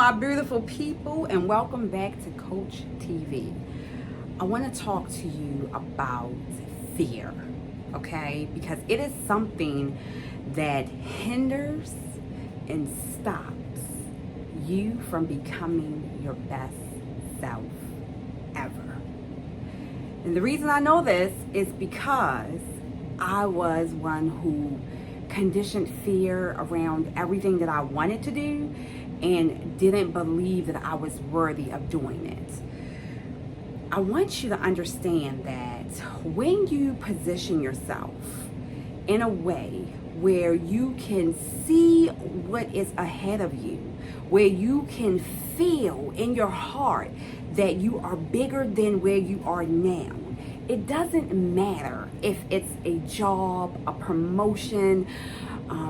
my beautiful people, and welcome back to Coach TV. I want to talk to you about fear, okay? Because it is something that hinders and stops you from becoming your best self ever. And the reason I know this is because I was one who conditioned fear around everything that I wanted to do and didn't believe that I was worthy of doing it. I want you to understand that when you position yourself in a way where you can see what is ahead of you, where you can feel in your heart that you are bigger than where you are now, it doesn't matter if it's a job, a promotion,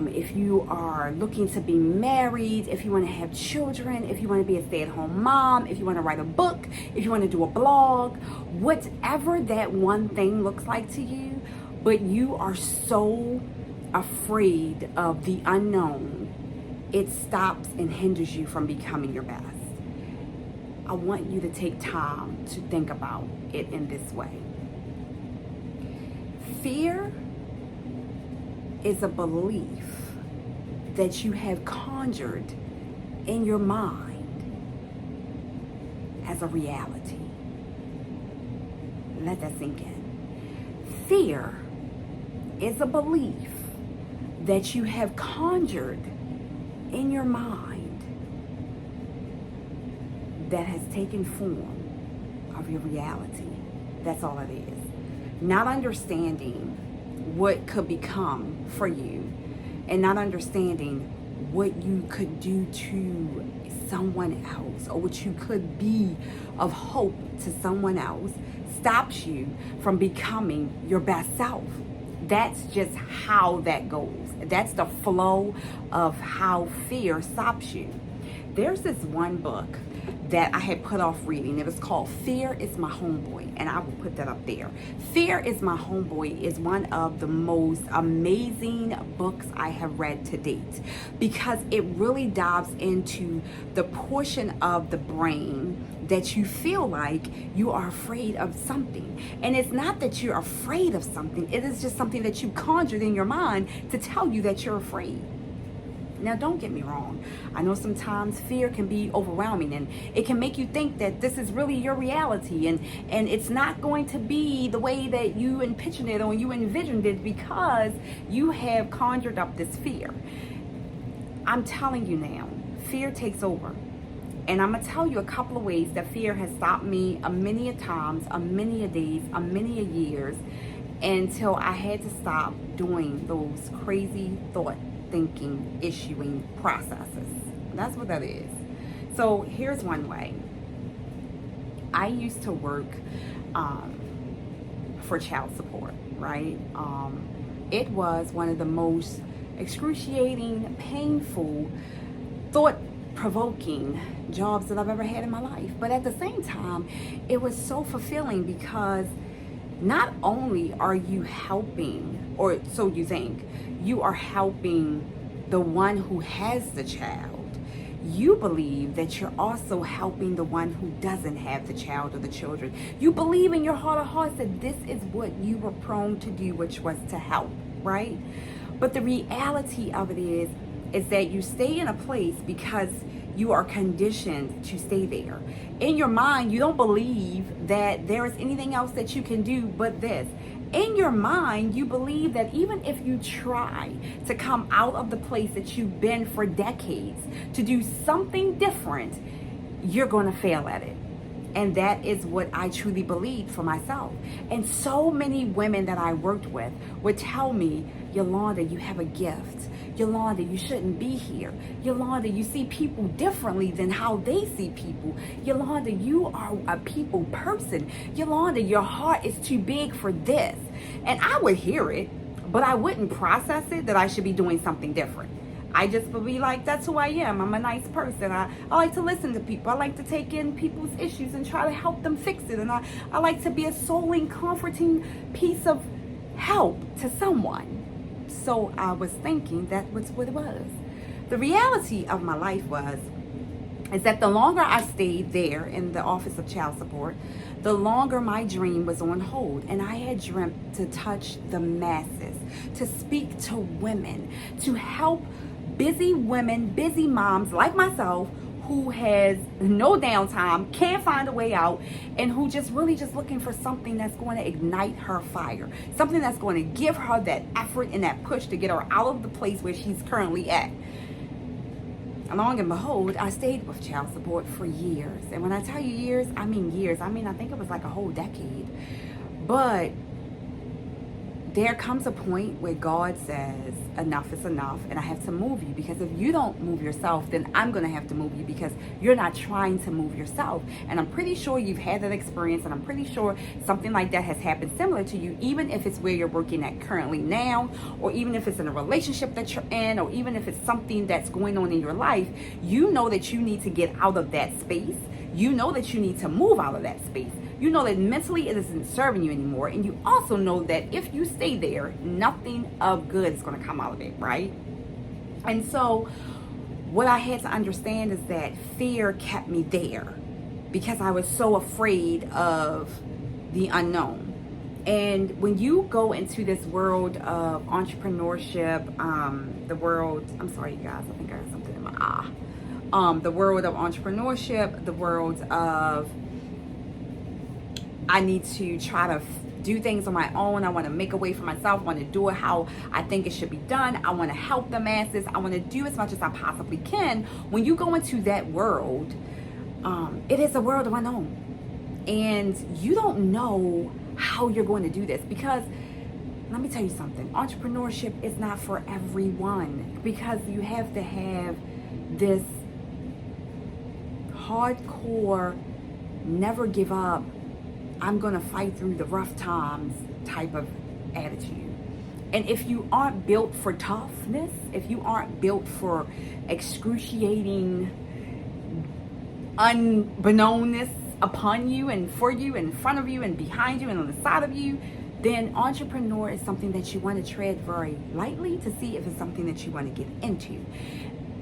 if you are looking to be married, if you want to have children, if you want to be a stay-at-home mom, if you want to write a book, if you want to do a blog, whatever that one thing looks like to you, but you are so afraid of the unknown, it stops and hinders you from becoming your best. I want you to take time to think about it in this way. Fear is a belief that you have conjured in your mind as a reality. Let that sink in. Fear is a belief that you have conjured in your mind that has taken form of your reality. That's all it is. Not understanding what could become for you and not understanding what you could do to someone else or what you could be of hope to someone else stops you from becoming your best self. That's just how that goes. That's the flow of how fear stops you. There's this one book that I had put off reading. It was called Fear is My Homeboy, and I will put that up there. Fear is My Homeboy is one of the most amazing books I have read to date because it really dives into the portion of the brain that you feel like you are afraid of something. And it's not that you're afraid of something, it is just something that you conjured in your mind to tell you that you're afraid. Now, don't get me wrong. I know sometimes fear can be overwhelming and it can make you think that this is really your reality and it's not going to be the way that you envisioned it or you envisioned it because you have conjured up this fear. I'm telling you now, fear takes over. And I'm going to tell you a couple of ways that fear has stopped me a many a times, a many a days, a many a years until I had to stop doing those crazy thoughts. Thinking, issuing processes. That's what that is. So here's one way. I used to work for child support, right? It was one of the most excruciating, painful, thought-provoking jobs that I've ever had in my life. But at the same time, it was so fulfilling because not only are you helping, or so you think, you are helping the one who has the child, you believe that you're also helping the one who doesn't have the child or the children. You believe in your heart of hearts that this is what you were prone to do, which was to help, right? But the reality of it is that you stay in a place because you are conditioned to stay there. In your mind, you don't believe that there is anything else that you can do but this. In your mind, you believe that even if you try to come out of the place that you've been for decades to do something different, you're going to fail at it. And that is what I truly believed for myself. And so many women that I worked with would tell me, Yulonda, you have a gift. Yulonda, you shouldn't be here. Yulonda, you see people differently than how they see people. Yulonda, you are a people person. Yulonda, your heart is too big for this. And I would hear it, but I wouldn't process it that I should be doing something different. I just would be like, that's who I am. I'm a nice person. I like to listen to people. I like to take in people's issues and try to help them fix it. And I like to be a souling, comforting piece of help to someone. So I was thinking that was what it was. The reality of my life was is that the longer I stayed there in the Office of Child Support, the longer my dream was on hold. And I had dreamt to touch the masses, to speak to women, to help busy women, busy moms like myself, who has no downtime, can't find a way out, and who just really just looking for something that's going to ignite her fire, something that's going to give her that effort and that push to get her out of the place where she's currently at. Along and behold, I stayed with child support for years. And when I tell you years, I mean years. I think it was like a whole decade. But there comes a point where God says, enough is enough, and I have to move you, because if you don't move yourself, then I'm going to have to move you, because you're not trying to move yourself. And I'm pretty sure you've had that experience, and I'm pretty sure something like that has happened similar to you, even if it's where you're working at currently now, or even if it's in a relationship that you're in, or even if it's something that's going on in your life. You know that you need to get out of that space. You know that you need to move out of that space. You know that mentally it isn't serving you anymore. And you also know that if you stay there, nothing of good is going to come out of it, right? And so what I had to understand is that fear kept me there because I was so afraid of the unknown. And when you go into this world of entrepreneurship, the world, I'm sorry, you guys, I think I got something in my eye. The world of entrepreneurship, the world of I need to try to do things on my own. I want to make a way for myself. I want to do it how I think it should be done. I want to help the masses. I want to do as much as I possibly can. When you go into that world, it is a world of unknown. And you don't know how you're going to do this, because let me tell you something. Entrepreneurship is not for everyone, because you have to have this hardcore, never give up, I'm going to fight through the rough times type of attitude. And if you aren't built for toughness, if you aren't built for excruciating unbeknownness upon you and for you, in front of you and behind you and on the side of you, then entrepreneur is something that you want to tread very lightly to see if it's something that you want to get into.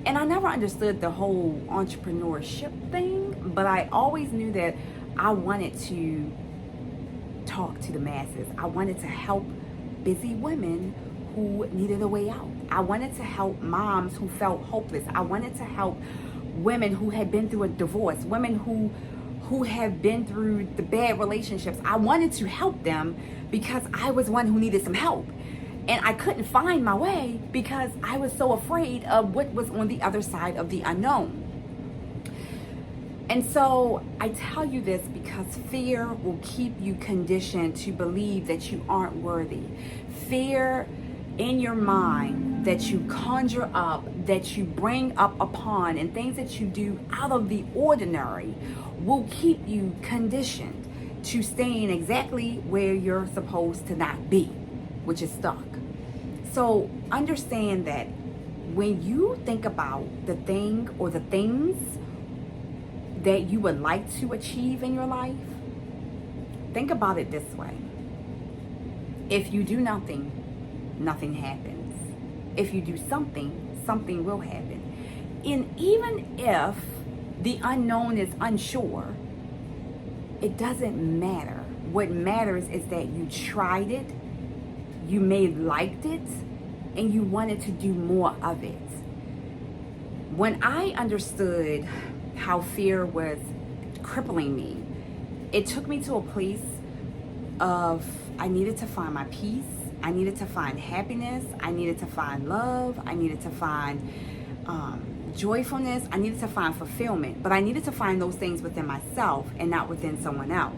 And I never understood the whole entrepreneurship thing, but I always knew that I wanted to talk to the masses. I wanted to help busy women who needed a way out. I wanted to help moms who felt hopeless. I wanted to help women who had been through a divorce, women who have been through the bad relationships. I wanted to help them because I was one who needed some help. And I couldn't find my way because I was so afraid of what was on the other side of the unknown. And so I tell you this because fear will keep you conditioned to believe that you aren't worthy. Fear in your mind that you conjure up, that you bring up upon, and things that you do out of the ordinary will keep you conditioned to staying exactly where you're supposed to not be, which is stuck. So understand that when you think about the thing or the things that you would like to achieve in your life, think about it this way. If you do nothing, nothing happens. If you do something, something will happen. And even if the unknown is unsure, it doesn't matter. What matters is that you tried it, you may have liked it, and you wanted to do more of it. When I understood how fear was crippling me, it took me to a place of I needed to find my peace, I needed to find happiness, I needed to find love, I needed to find joyfulness, I needed to find fulfillment, but I needed to find those things within myself and not within someone else.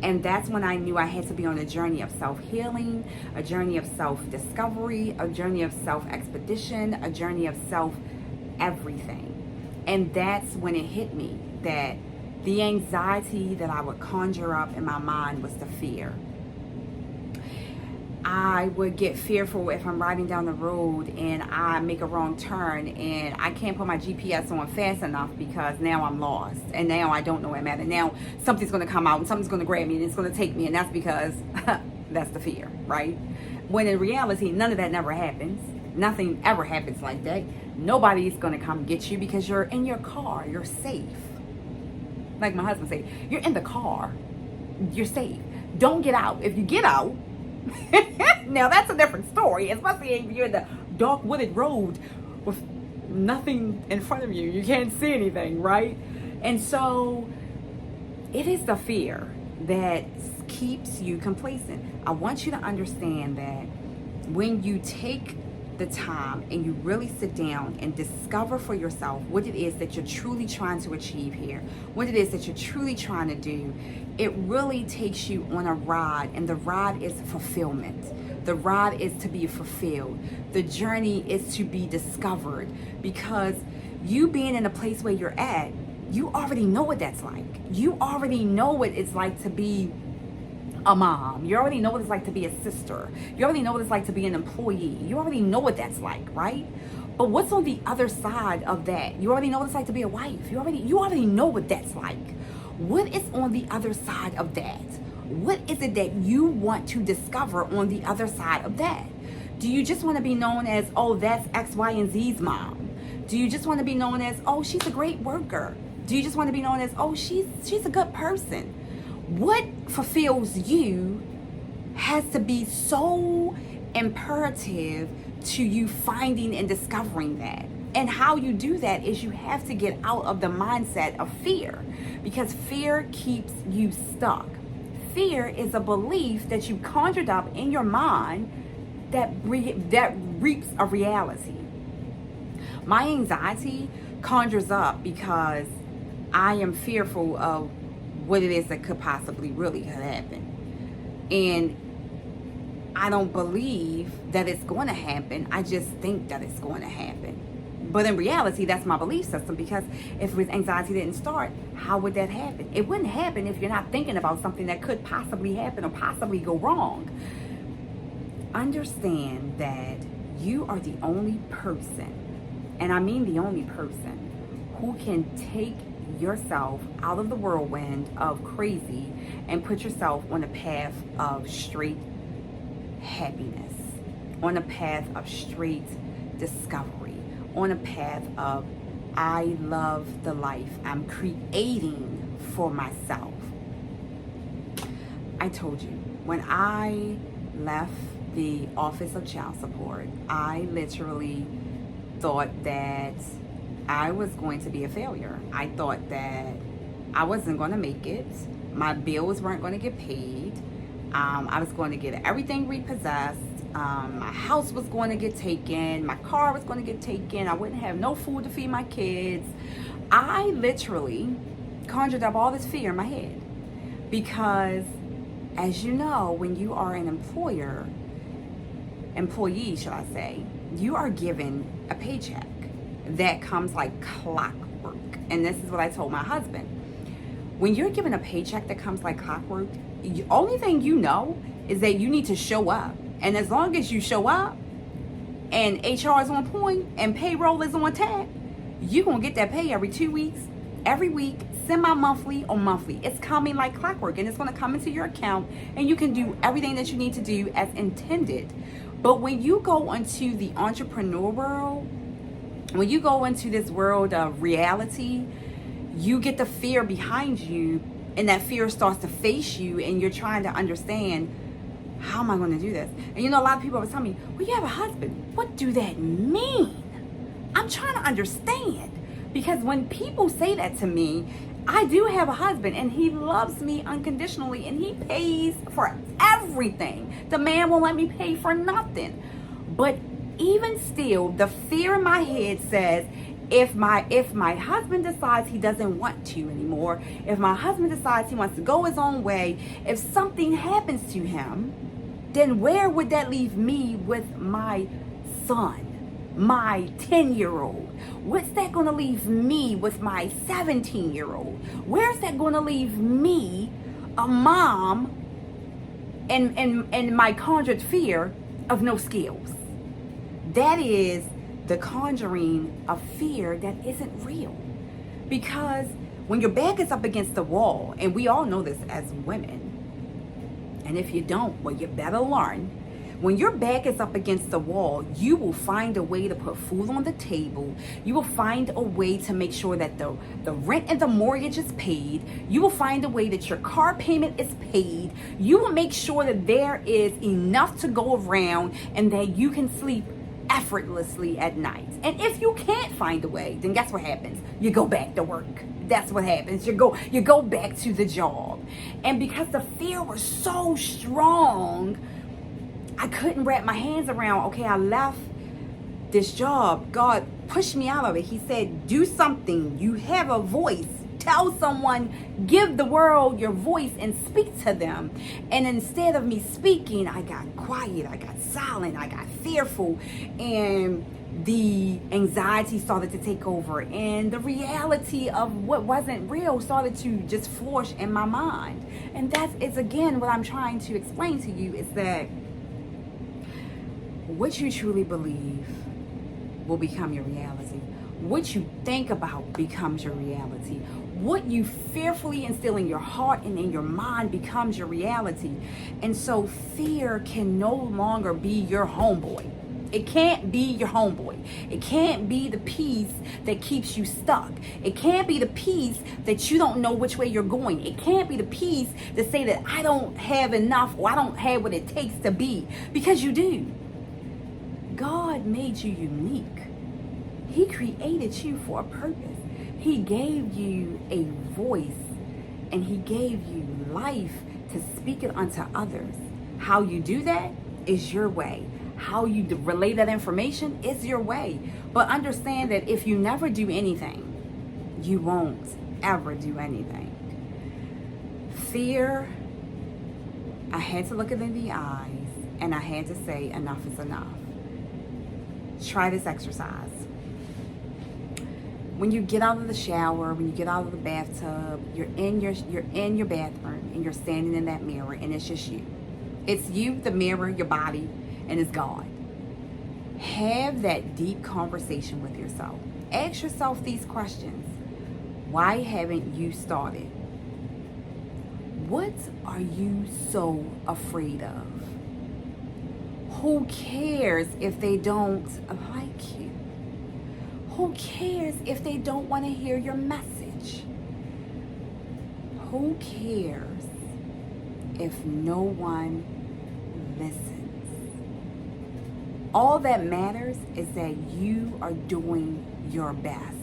And that's when I knew I had to be on a journey of self-healing, a journey of self-discovery, a journey of self-expedition, a journey of self-everything. And that's when it hit me that the anxiety that I would conjure up in my mind was the fear. I would get fearful if I'm riding down the road and I make a wrong turn and I can't put my GPS on fast enough because now I'm lost and now I don't know where I'm at, and now something's going to come out and something's going to grab me and it's going to take me, and that's because that's the fear, right? When in reality, none of that never happens. Nothing ever happens like that. Nobody's going to come get you because you're in your car. You're safe. Like my husband say, you're in the car. You're safe. Don't get out. If you get out, now that's a different story. Especially if you're in the dark wooded road with nothing in front of you. You can't see anything, right? And so it is the fear that keeps you complacent. I want you to understand that when you take the time and you really sit down and discover for yourself what it is that you're truly trying to achieve here, what it is that you're truly trying to do, it really takes you on a ride, and the ride is fulfillment. The ride is to be fulfilled. The journey is to be discovered, because you being in a place where you're at, you already know what that's like. You already know what it's like to be a mom. You already know what it's like to be a sister. You already know what it's like to be an employee. You already know what that's like, right? But what's on the other side of that? You already know what it's like to be a wife. You already know what that's like. What is on the other side of that? What is it that you want to discover on the other side of that? Do you just want to be known as, oh, that's X, Y, and Z's mom? Do you just want to be known as, oh, she's a great worker? Do you just want to be known as, oh, she's a good person? What fulfills you has to be so imperative to you finding and discovering that. And how you do that is you have to get out of the mindset of fear, because fear keeps you stuck. Fear is a belief that you conjured up in your mind that reaps a reality. My anxiety conjures up because I am fearful of what it is that could possibly really happen. And I don't believe that it's going to happen. I just think that it's going to happen. But in reality, that's my belief system, because if anxiety didn't start, how would that happen? It wouldn't happen if you're not thinking about something that could possibly happen or possibly go wrong. Understand that you are the only person, and I mean the only person, who can take yourself out of the whirlwind of crazy and put yourself on a path of straight happiness, on a path of straight discovery, on a path of I love the life I'm creating for myself. I told you, when I left the Office of Child Support, I literally thought that I was going to be a failure. I thought that I wasn't going to make it. My bills weren't going to get paid. I was going to get everything repossessed. My house was going to get taken. My car was going to get taken. I wouldn't have no food to feed my kids. I literally conjured up all this fear in my head, because, as you know, when you are an employee, should I say, you are given a paycheck that comes like clockwork. And this is what I told my husband. When you're given a paycheck that comes like clockwork, the only thing you know is that you need to show up. And as long as you show up and HR is on point and payroll is on tap, you're going to get that pay every 2 weeks, every week, semi-monthly or monthly. It's coming like clockwork, and it's going to come into your account, and you can do everything that you need to do as intended. But when you go into the entrepreneur world, when you go into this world of reality, you get the fear behind you, and that fear starts to face you, and you're trying to understand, how am I going to do this? And you know, a lot of people always tell me, well, you have a husband. What do that mean? I'm trying to understand, because when people say that to me, I do have a husband, and he loves me unconditionally, and he pays for everything. The man won't let me pay for nothing. But even still, the fear in my head says, if my husband decides he doesn't want to anymore, if my husband decides he wants to go his own way, if something happens to him, then where would that leave me with my son, my 10-year-old? What's that going to leave me with my 17-year-old? Where's that going to leave me, a mom, and my conjured fear of no skills? That is the conjuring of fear that isn't real. Because when your back is up against the wall, and we all know this as women, and if you don't, well, you better learn. When your back is up against the wall, you will find a way to put food on the table. You will find a way to make sure that the rent and the mortgage is paid. You will find a way that your car payment is paid. You will make sure that there is enough to go around and that you can sleep effortlessly at night. And if you can't find a way, then guess what happens? You go back to work. That's what happens. You go back to the job. And because the fear was so strong, I couldn't wrap my hands around, okay, I left this job. God pushed me out of it. He said, do something. You have a voice. Tell someone, give the world your voice and speak to them. And instead of me speaking, I got quiet, I got silent, I got fearful, and the anxiety started to take over, and the reality of what wasn't real started to just flourish in my mind. And that is, again, what I'm trying to explain to you, is that what you truly believe will become your reality. What you think about becomes your reality. What you fearfully instill in your heart and in your mind becomes your reality. And so fear can no longer be your homeboy. It can't be your homeboy. It can't be the piece that keeps you stuck. It can't be the piece that you don't know which way you're going. It can't be the piece that say that I don't have enough, or I don't have what it takes to be. Because you do. God made you unique. He created you for a purpose. He gave you a voice, and he gave you life to speak it unto others. How you do that is your way. How you relay that information is your way. But understand that if you never do anything, you won't ever do anything. Fear, I had to look it in the eyes, and I had to say enough is enough. Try this exercise. When you get out of the shower, when you get out of the bathtub, you're in your bathroom, and you're standing in that mirror, and it's just you. It's you, the mirror, your body, and it's God. Have that deep conversation with yourself. Ask yourself these questions. Why haven't you started? What are you so afraid of? Who cares if they don't like you? Who cares if they don't want to hear your message? Who cares if no one listens? All that matters is that you are doing your best.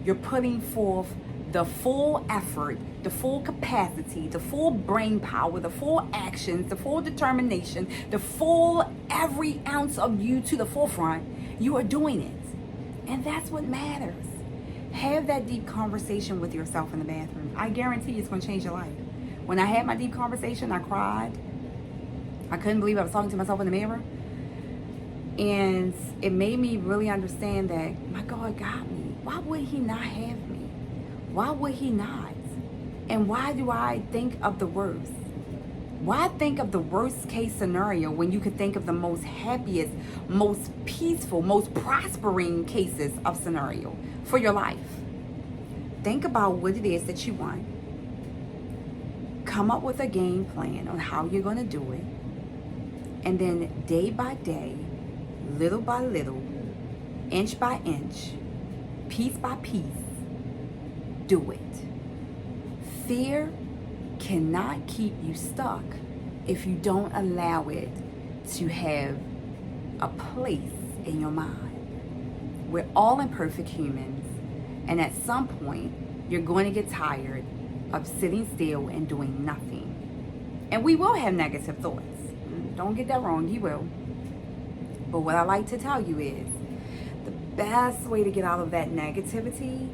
You're putting forth the full effort, the full capacity, the full brain power, the full actions, the full determination, the full every ounce of you to the forefront. You are doing it. And that's what matters. Have that deep conversation with yourself in the bathroom. I guarantee it's going to change your life. When I had my deep conversation, I cried. I couldn't believe I was talking to myself in the mirror. And it made me really understand that my God got me. Why would he not have me? Why would he not? And why do I think of the worst? Why think of the worst case scenario when you could think of the most happiest, most peaceful, most prospering cases of scenario for your life? Think about what it is that you want. Come up with a game plan on how you're going to do it. And then day by day, little by little, inch by inch, piece by piece, do it. Fear cannot keep you stuck if you don't allow it to have a place in your mind. We're all imperfect humans, and at some point you're going to get tired of sitting still and doing nothing. And we will have negative thoughts. Don't get that wrong, you will. But what I like to tell you is the best way to get out of that negativity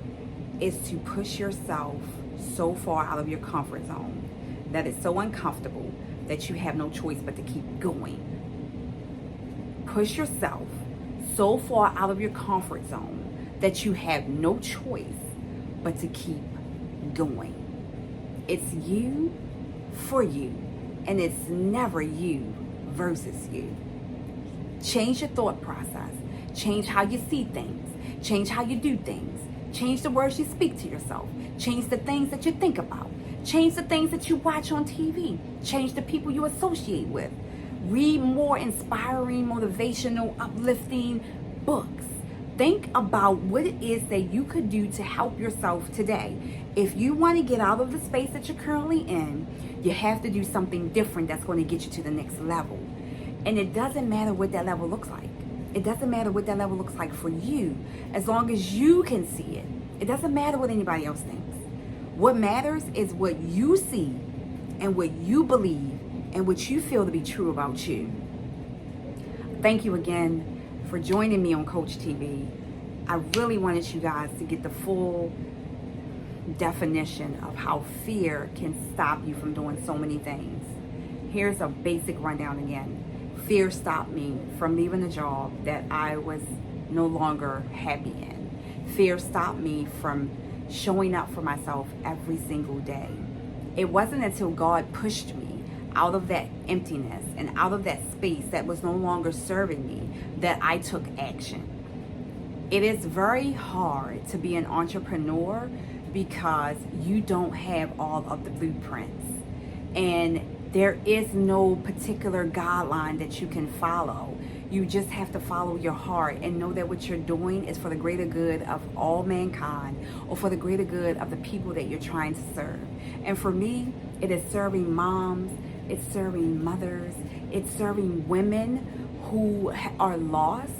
is to push yourself so far out of your comfort zone that it's so uncomfortable that you have no choice but to keep going. Push yourself so far out of your comfort zone that you have no choice but to keep going. It's you for you, and it's never you versus you. Change your thought process. Change how you see things. Change how you do things. Change the words you speak to yourself. Change the things that you think about. Change the things that you watch on TV. Change the people you associate with. Read more inspiring, motivational, uplifting books. Think about what it is that you could do to help yourself today. If you want to get out of the space that you're currently in, you have to do something different that's going to get you to the next level. And it doesn't matter what that level looks like. It doesn't matter what that level looks like for you, as long as you can see it. It doesn't matter what anybody else thinks. What matters is what you see and what you believe and what you feel to be true about you. Thank you again for joining me on Coach TV. I really wanted you guys to get the full definition of how fear can stop you from doing so many things. Here's a basic rundown again. Fear stopped me from leaving a job that I was no longer happy in. Fear stopped me from showing up for myself every single day. It wasn't until God pushed me out of that emptiness and out of that space that was no longer serving me that I took action. It is very hard to be an entrepreneur because you don't have all of the blueprints, and there is no particular guideline that you can follow. You just have to follow your heart and know that what you're doing is for the greater good of all mankind, or for the greater good of the people that you're trying to serve. And for me, it is serving moms, it's serving mothers, it's serving women who are lost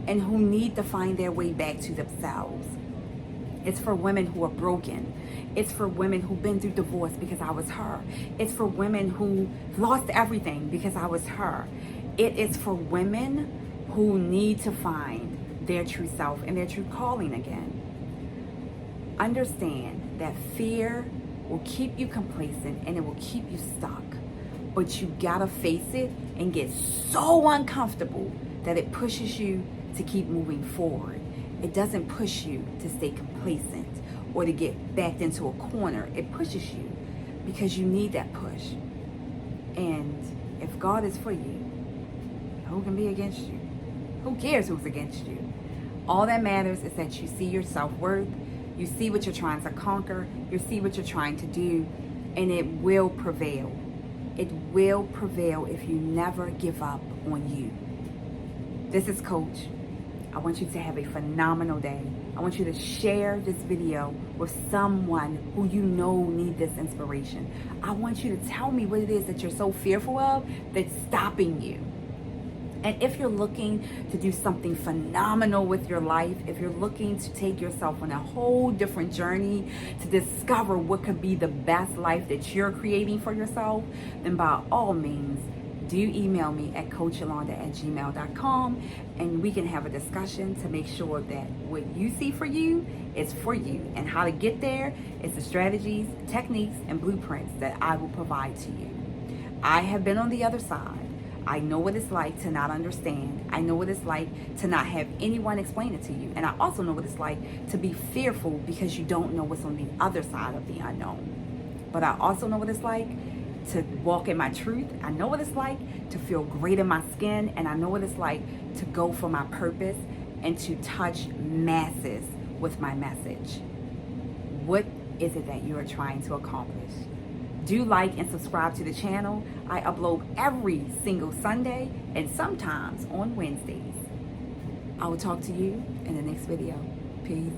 and who need to find their way back to themselves. It's for women who are broken. It's for women who've been through divorce because I was her. It's for women who lost everything because I was her. It is for women who need to find their true self and their true calling again. Understand that fear will keep you complacent and it will keep you stuck. But you gotta face it and get so uncomfortable that it pushes you to keep moving forward. It doesn't push you to stay complacent or to get backed into a corner. It pushes you because you need that push. And if God is for you, who can be against you? Who cares who's against you? All that matters is that you see your self-worth, you see what you're trying to conquer, you see what you're trying to do, and it will prevail. It will prevail if you never give up on you. This is Coach. I want you to have a phenomenal day. I want you to share this video with someone who you know needs this inspiration. I want you to tell me what it is that you're so fearful of that's stopping you. And if you're looking to do something phenomenal with your life, if you're looking to take yourself on a whole different journey to discover what could be the best life that you're creating for yourself, then by all means, do email me at coachyulonda@gmail.com, and we can have a discussion to make sure that what you see for you is for you. And how to get there is the strategies, techniques, and blueprints that I will provide to you. I have been on the other side. I know what it's like to not understand. I know what it's like to not have anyone explain it to you. And I also know what it's like to be fearful because you don't know what's on the other side of the unknown. But I also know what it's like to walk in my truth. I know what it's like to feel great in my skin. And I know what it's like to go for my purpose and to touch masses with my message. What is it that you are trying to accomplish? Do like and subscribe to the channel. I upload every single Sunday and sometimes on Wednesdays. I will talk to you in the next video. Peace.